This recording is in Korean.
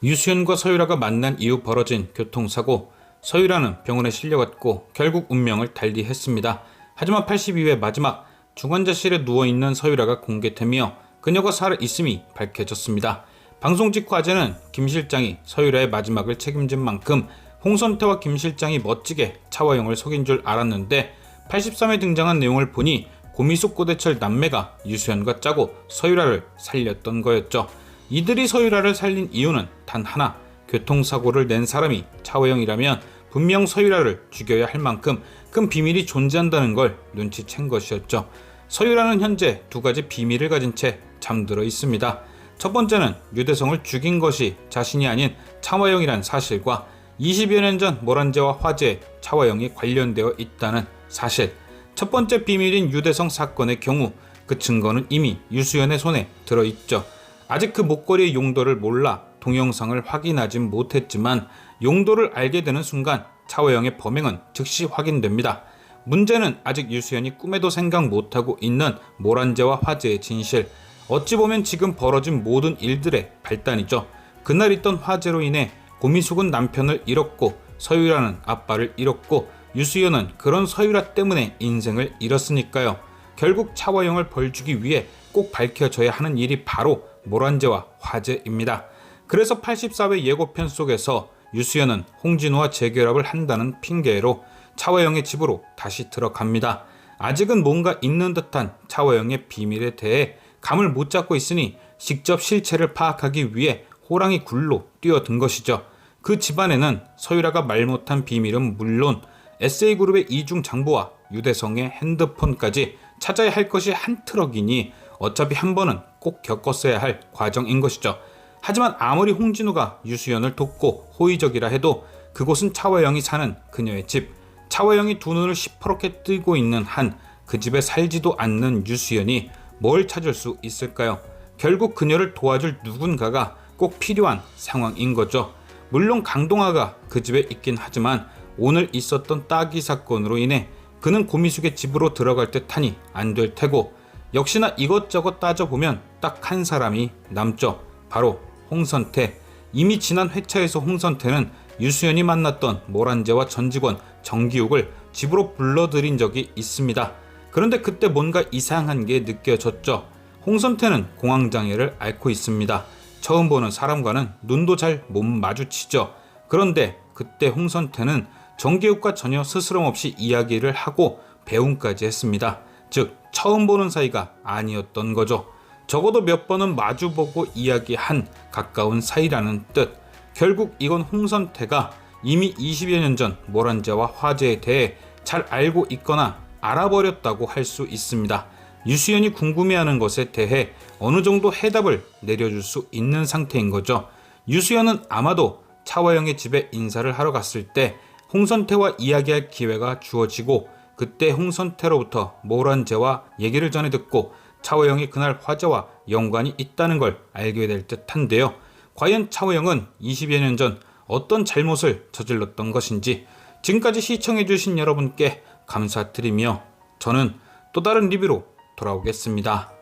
유수연과 서유라가 만난 이후 벌어진 교통사고. 서유라는 병원에 실려갔고 결국 운명을 달리했습니다. 하지만 82회 마지막 중환자실에 누워있는 서유라가 공개되며 그녀가 살아있음이 밝혀졌습니다. 방송 직후 아재는 김 실장이 서유라의 마지막을 책임진 만큼 홍선태와 김 실장이 멋지게 차화영을 속인 줄 알았는데 83회 등장한 내용을 보니 고미숙 고대철 남매가 유수연과 짜고 서유라를 살렸던 거였죠. 이들이 서유라를 살린 이유는 단 하나, 교통사고를 낸 사람이 차화영이라면 분명 서유라를 죽여야 할 만큼 큰 비밀이 존재한다는 걸 눈치챈 것이었죠. 서유라는 현재 두 가지 비밀을 가진 채 잠들어 있습니다. 첫 번째는 유대성을 죽인 것이 자신이 아닌 차화영이란 사실과 20여 년 전 모란제와 화재에 차화영이 관련되어 있다는 사실. 첫 번째 비밀인 유대성 사건의 경우 그 증거는 이미 유수연의 손에 들어있죠. 아직 그 목걸이의 용도를 몰라 동영상을 확인하진 못했지만 용도를 알게 되는 순간 차화영의 범행은 즉시 확인됩니다. 문제는 아직 유수연이 꿈에도 생각 못하고 있는 모란제와 화재의 진실. 어찌 보면 지금 벌어진 모든 일들의 발단이죠. 그날 있던 화재로 인해 고미숙은 남편을 잃었고 서유라는 아빠를 잃었고 유수연은 그런 서유라 때문에 인생을 잃었으니까요. 결국 차화영을 벌주기 위해 꼭 밝혀져야 하는 일이 바로 모란제와 화재입니다. 그래서 84회 예고편 속에서 유수연은 홍진호와 재결합을 한다는 핑계로 차화영의 집으로 다시 들어갑니다. 아직은 뭔가 있는 듯한 차화영의 비밀에 대해 감을 못 잡고 있으니 직접 실체를 파악하기 위해 호랑이 굴로 뛰어든 것이죠. 그 집안에는 서유라가 말 못한 비밀은 물론 SA그룹의 이중 장부와 유대성의 핸드폰까지 찾아야 할 것이 한 트럭이니 어차피 한 번은 꼭 겪었어야 할 과정인 것이죠. 하지만 아무리 홍진우가 유수연을 돕고 호의적이라 해도 그곳은 차화영이 사는 그녀의 집. 차화영이 두 눈을 시퍼렇게 뜨고 있는 한 그 집에 살지도 않는 유수연이 뭘 찾을 수 있을까요? 결국 그녀를 도와줄 누군가가 꼭 필요한 상황인 거죠. 물론 강동아가 그 집에 있긴 하지만 오늘 있었던 따기 사건으로 인해 그는 고미숙의 집으로 들어갈 듯하니 안 될 테고 역시나 이것저것 따져보면 딱 한 사람이 남죠. 바로 홍선태. 이미 지난 회차에서 홍선태는 유수연이 만났던 모란제와 전 직원 정기욱을 집으로 불러들인 적이 있습니다. 그런데 그때 뭔가 이상한 게 느껴졌죠. 홍선태는 공황장애를 앓고 있습니다. 처음 보는 사람과는 눈도 잘 못 마주치죠. 그런데 그때 홍선태는 정기욱과 전혀 스스럼 없이 이야기를 하고 배웅까지 했습니다. 즉 처음 보는 사이가 아니었던 거죠. 적어도 몇 번은 마주보고 이야기한 가까운 사이라는 뜻. 결국 이건 홍선태가 이미 20여 년 전 모란제와 화재에 대해 잘 알고 있거나 알아버렸다고 할 수 있습니다. 유수연이 궁금해하는 것에 대해 어느 정도 해답을 내려줄 수 있는 상태인 거죠. 유수연은 아마도 차화영의 집에 인사를 하러 갔을 때 홍선태와 이야기할 기회가 주어지고 그때 홍선태로부터 모란제와 얘기를 전해 듣고 차화영이 그날 화재와 연관이 있다는 걸 알게 될 듯한데요. 과연 차화영은 20여 년 전 어떤 잘못을 저질렀던 것인지. 지금까지 시청해주신 여러분께 감사드리며 저는 또 다른 리뷰로 돌아오겠습니다.